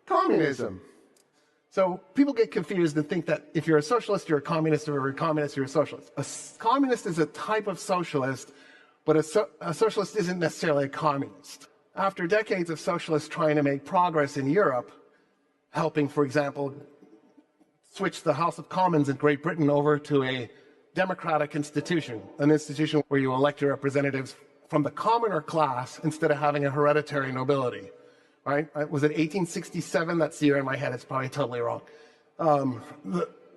Communism. So people get confused and think that if you're a socialist, you're a communist, or a communist, you're a socialist. A communist is a type of socialist, but a socialist isn't necessarily a communist. After decades of socialists trying to make progress in Europe, helping, for example, switch the House of Commons in Great Britain over to a democratic institution, an institution where you elect your representatives from the commoner class instead of having a hereditary nobility. Right? Was it 1867? That's the year in my head. It's probably totally wrong.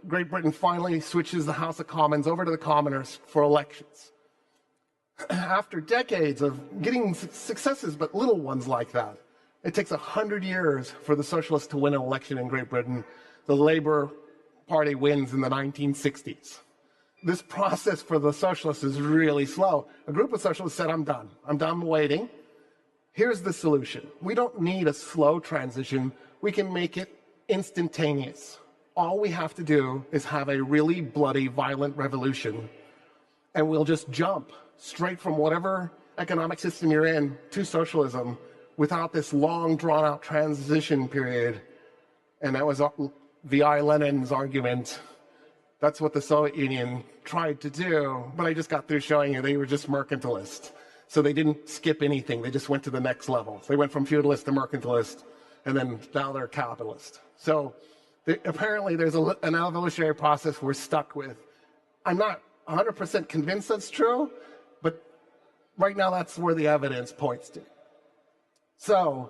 Great Britain finally switches the House of Commons over to the commoners for elections. After decades of getting successes, but little ones like that, it takes 100 years for the socialists to win an election in Great Britain. The Labour Party wins in the 1960s. This process for the socialists is really slow. A group of socialists said, I'm done. I'm done waiting. Here's the solution. We don't need a slow transition. We can make it instantaneous. All we have to do is have a really bloody, violent revolution, and we'll just jump straight from whatever economic system you're in to socialism without this long, drawn-out transition period. And that was V.I. Lenin's argument. That's what the Soviet Union tried to do, but I just got through showing you they were just mercantilists. So they didn't skip anything. They just went to the next level. They went from feudalist to mercantilist, and then now they're capitalist. So apparently there's an evolutionary process we're stuck with. I'm not 100% convinced that's true, but right now that's where the evidence points to. So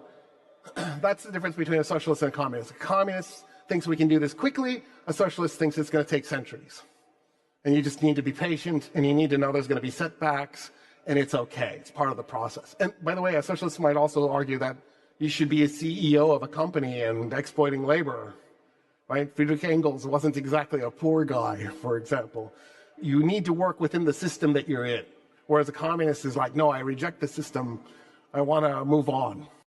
that's the difference between a socialist and a communist. A communist thinks we can do this quickly. A socialist thinks it's going to take centuries. And you just need to be patient, and you need to know there's going to be setbacks, and it's okay. It's part of the process. And by the way, a socialist might also argue that you should be a CEO of a company and exploiting labor, right? Friedrich Engels wasn't exactly a poor guy, for example. You need to work within the system that you're in. Whereas a communist is like, no, I reject the system. I want to move on.